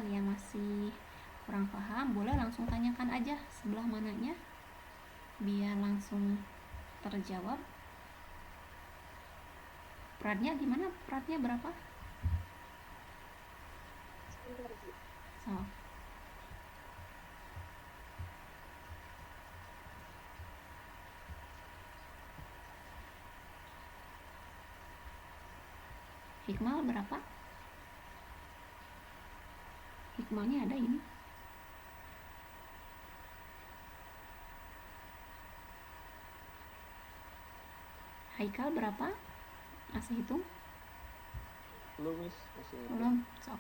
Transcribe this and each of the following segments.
kalian masih kurang paham, boleh langsung tanyakan aja sebelah mananya biar langsung terjawab. Beratnya gimana? Beratnya berapa? Sebentar, Bu. So, hikmal berapa? Hikmalnya ada ini. Haikal berapa? Masih hitung? Belum, Miss, masih ngitung. Belum. So,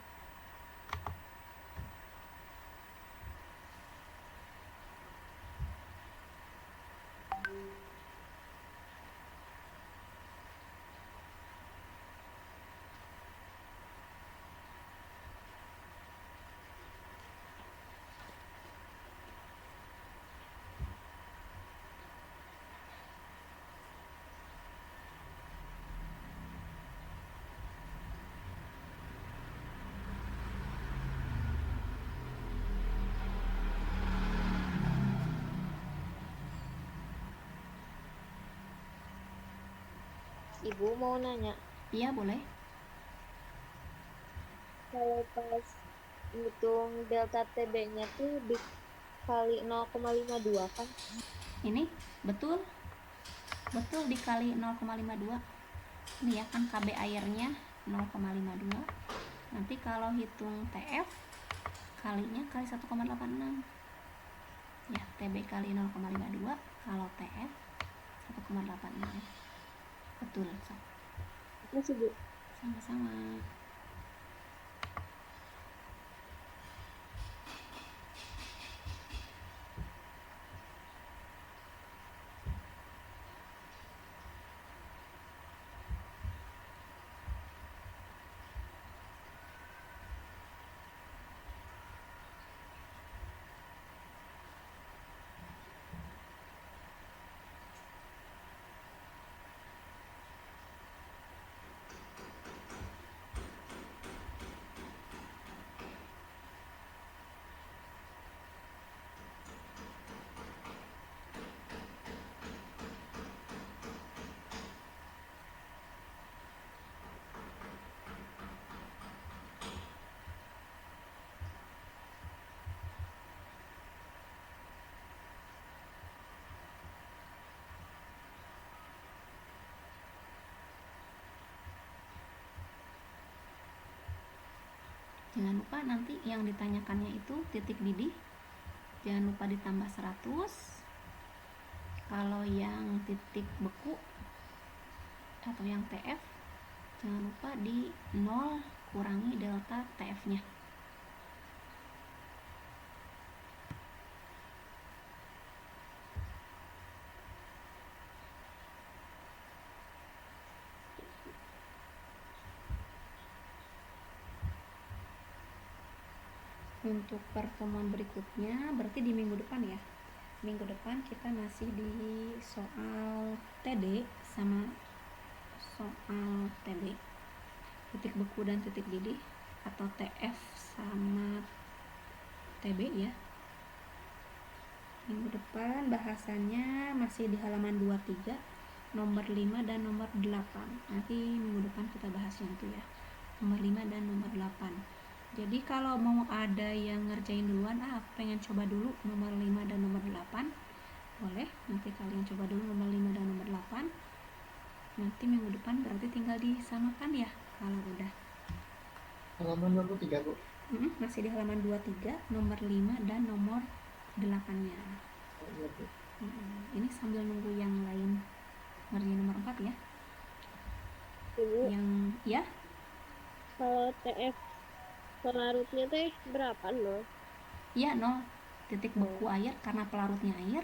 Ibu mau nanya, iya boleh. kalau pas ngitung delta TB-nya tuh dikali 0,52 kan? Ini betul. Betul dikali 0,52. Ini ya kan KB airnya 0,52. Nanti kalau hitung TF kalinya kali 1,86. Ya, TB kali 0,52, kalau TF 1,86. Betul, Sob. Masih, Bu. Sama-sama. Jangan lupa nanti yang ditanyakannya itu titik didih. Jangan lupa ditambah 100. Kalau yang titik beku atau yang TF, jangan lupa di 0 kurangi delta TF-nya. Untuk pertemuan berikutnya berarti di minggu depan ya. Minggu depan kita masih di soal TD sama soal TB, titik beku dan titik didih, atau TF sama TB ya. Minggu depan bahasannya masih di halaman 23, nomor 5 dan nomor 8. Nanti minggu depan kita bahas yang itu ya, nomor 5 dan nomor 8. Jadi kalau mau ada yang ngerjain duluan, pengen coba dulu nomor 5 dan nomor 8, boleh. Nanti kalian coba dulu nomor 5 dan nomor 8. Nanti minggu depan berarti tinggal disamakan ya kalau udah. Halaman 23, Bu. Masih di halaman 23, nomor 5 dan nomor 8-nya. Oh, iya, Bu. Ini sambil nunggu yang lain ngerjain nomor 4 ya. Ibu, Yang ya, kalau TF pelarutnya teh berapa, no? ya 0. Titik beku air karena pelarutnya air,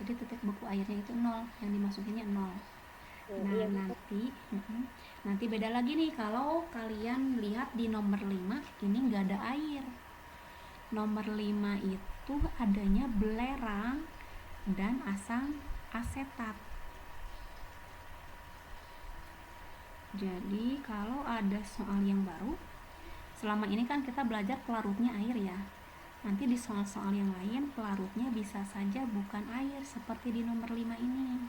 jadi titik beku airnya itu 0, yang dimasukinnya 0. Nah, Iya, nanti beda lagi nih kalau kalian lihat di nomor 5 ini nggak ada air. Nomor 5 itu adanya belerang dan asam asetat. Jadi kalau ada soal yang baru selama ini kan kita belajar pelarutnya air ya. Nanti di soal-soal yang lain pelarutnya bisa saja bukan air seperti di nomor 5 ini.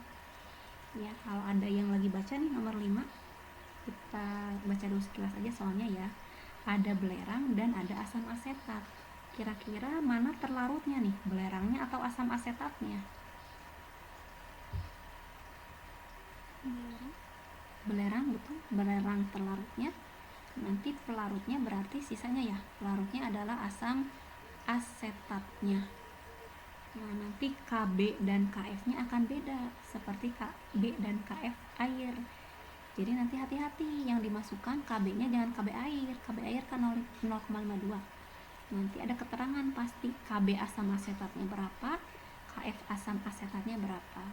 Ya, kalau ada yang lagi baca nih nomor 5, kita baca dulu sekilas aja soalnya ya. Ada belerang dan ada asam asetat. Kira-kira mana terlarutnya nih, belerangnya atau asam asetatnya? Belerang, betul, belerang terlarutnya. Nanti pelarutnya berarti sisanya ya, pelarutnya adalah asam asetatnya. Nah, nanti Kb dan Kf-nya akan beda seperti Kb dan Kf air. Jadi nanti hati-hati yang dimasukkan Kb-nya jangan Kb air. Kb air kan 0,52. Nanti ada keterangan pasti Kb asam asetatnya berapa, Kf asam asetatnya berapa.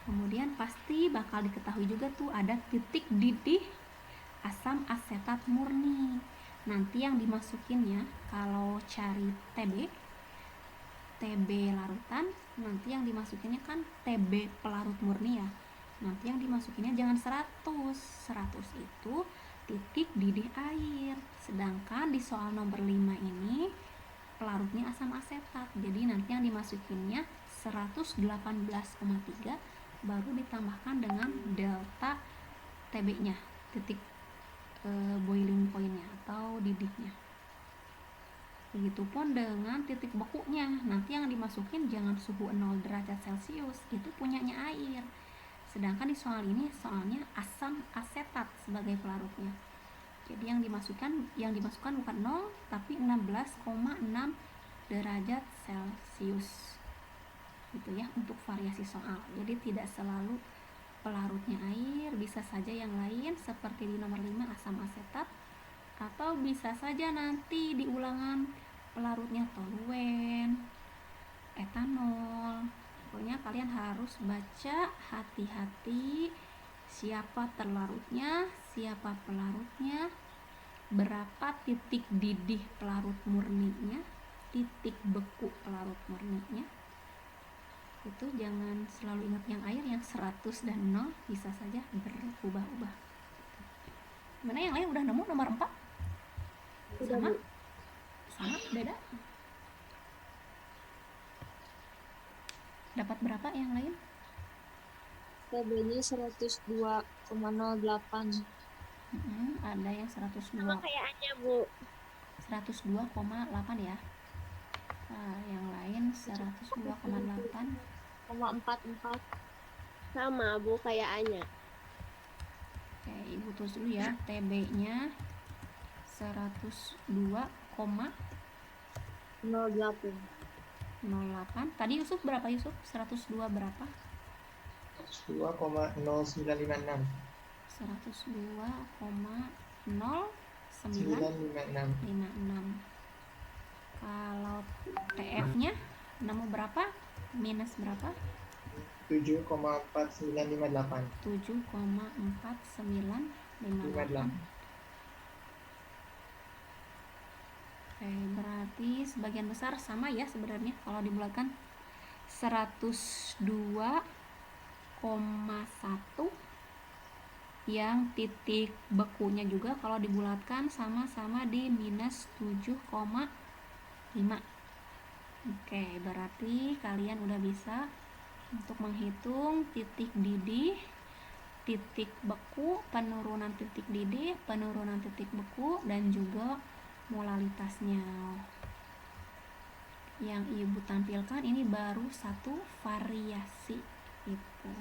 Kemudian pasti bakal diketahui juga tuh ada titik didih asam asetat murni. Nanti yang dimasukinnya kalau cari TB larutan, nanti yang dimasukinnya kan TB pelarut murni ya. Nanti yang dimasukinnya jangan 100 itu titik didih air. Sedangkan di soal nomor 5 ini pelarutnya asam asetat. Jadi nanti yang dimasukinnya 118,3 baru ditambahkan dengan delta TB-nya, titik boiling point-nya atau didihnya. Begitupun dengan titik bekunya. Nanti yang dimasukin jangan suhu 0 derajat Celcius, itu punyanya air. Sedangkan di soal ini soalnya asam asetat sebagai pelarutnya. Jadi yang dimasukkan bukan 0 tapi 16,6 derajat Celcius. Gitu ya untuk variasi soal. Jadi tidak selalu pelarutnya air, bisa saja yang lain seperti di nomor 5 asam asetat, atau bisa saja nanti di ulangan pelarutnya toluen, etanol. Pokoknya kalian harus baca hati-hati siapa terlarutnya, siapa pelarutnya, berapa titik didih pelarut murninya, titik beku pelarut murninya. Itu jangan selalu ingat yang air, yang 100 dan 0 bisa saja berubah-ubah. Mana yang lain udah nemu nomor 4? Sama? Sama? Beda? Dapat berapa yang lain? TB-nya 102,08. Ada yang 102. Sama kayak Anya, Bu. 102,8 ya. Nah, yang lain 102,8. 0,44. Sama, Bu, kayak Anya. Oke, Ibu tulis dulu ya. TB-nya 102,08. 08. Tadi Yusuf berapa Yusuf? 102 berapa? 102,0956. 102,0956. Kalau TF-nya nemu berapa? Minus berapa? 7,4958. 7,4958. Oke, berarti sebagian besar sama ya sebenarnya kalau dibulatkan 102,1. Yang titik bekunya juga kalau dibulatkan sama-sama di minus 7,5. Oke, berarti kalian udah bisa untuk menghitung titik didih, titik beku, penurunan titik didih, penurunan titik beku, dan juga molalitasnya. Yang Ibu tampilkan ini baru satu variasi itu.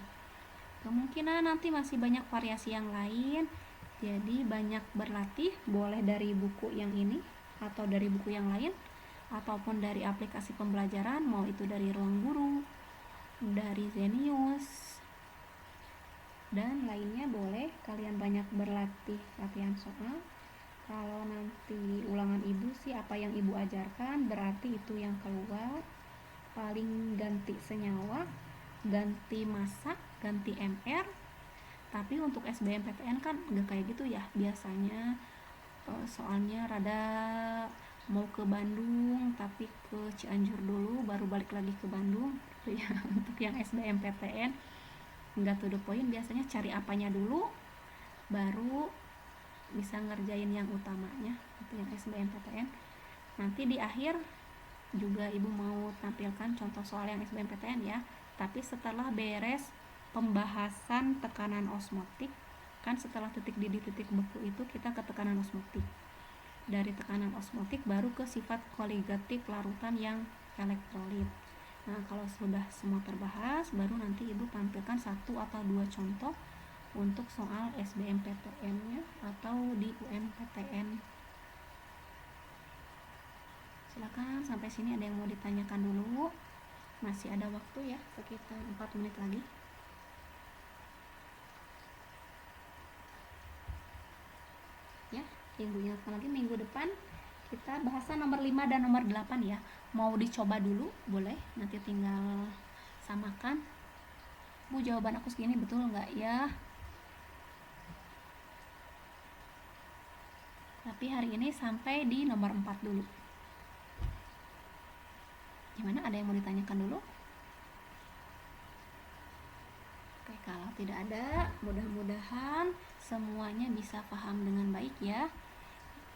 Kemungkinan nanti masih banyak variasi yang lain. Jadi banyak berlatih, boleh dari buku yang ini atau dari buku yang lain, ataupun dari aplikasi pembelajaran, mau itu dari Ruang Guru, dari Zenius, dan lainnya boleh kalian banyak berlatih latihan soal. Kalau nanti ulangan Ibu sih apa yang Ibu ajarkan berarti itu yang keluar. Paling ganti senyawa, ganti massa, ganti MR. Tapi untuk SBMPTN kan gak kayak gitu ya. Biasanya soalnya rada mau ke Bandung tapi ke Cianjur dulu baru balik lagi ke Bandung gitu ya. Untuk yang SBMPTN nggak to the point, biasanya cari apanya dulu baru bisa ngerjain yang utamanya itu yang SBMPTN. Nanti di akhir juga ibu mau tampilkan contoh soal yang SBMPTN ya, tapi setelah beres pembahasan tekanan osmotik. Kan setelah titik didih titik beku itu kita ke tekanan osmotik, dari tekanan osmotik baru ke sifat koligatif larutan yang elektrolit. Nah, kalau sudah semua terbahas, baru nanti ibu tampilkan 1 atau 2 contoh untuk soal SBMPTN-nya atau di UMPTN. Silakan, sampai sini ada yang mau ditanyakan dulu? Masih ada waktu ya, sekitar 4 menit lagi. Ya, ibu ingatkan lagi, minggu depan kita bahasan nomor 5 dan nomor 8 ya. Mau dicoba dulu boleh, nanti tinggal samakan. Bu, jawaban aku segini betul nggak ya? Tapi hari ini sampai di nomor 4 dulu. Gimana, ada yang mau ditanyakan dulu? Oke, kalau tidak ada, mudah-mudahan semuanya bisa paham dengan baik ya.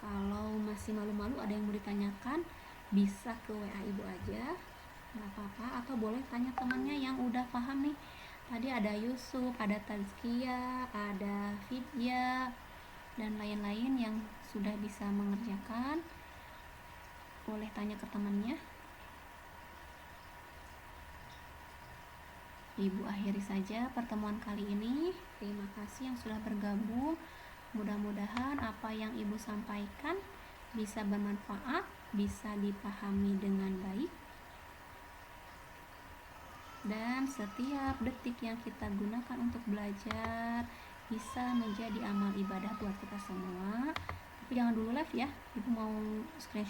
Kalau masih malu-malu ada yang mau ditanyakan, bisa ke WA ibu aja, nggak apa-apa, atau boleh tanya temannya yang udah paham nih. Tadi ada Yusuf, ada Tazkia, ada Fidya, dan lain-lain yang sudah bisa mengerjakan. Boleh tanya ke temannya. Ibu akhiri saja pertemuan kali ini. Terima kasih yang sudah bergabung. Mudah-mudahan apa yang ibu sampaikan bisa bermanfaat, bisa dipahami dengan baik, dan setiap detik yang kita gunakan untuk belajar bisa menjadi amal ibadah buat kita semua. Tapi jangan dulu live ya, ibu mau screenshot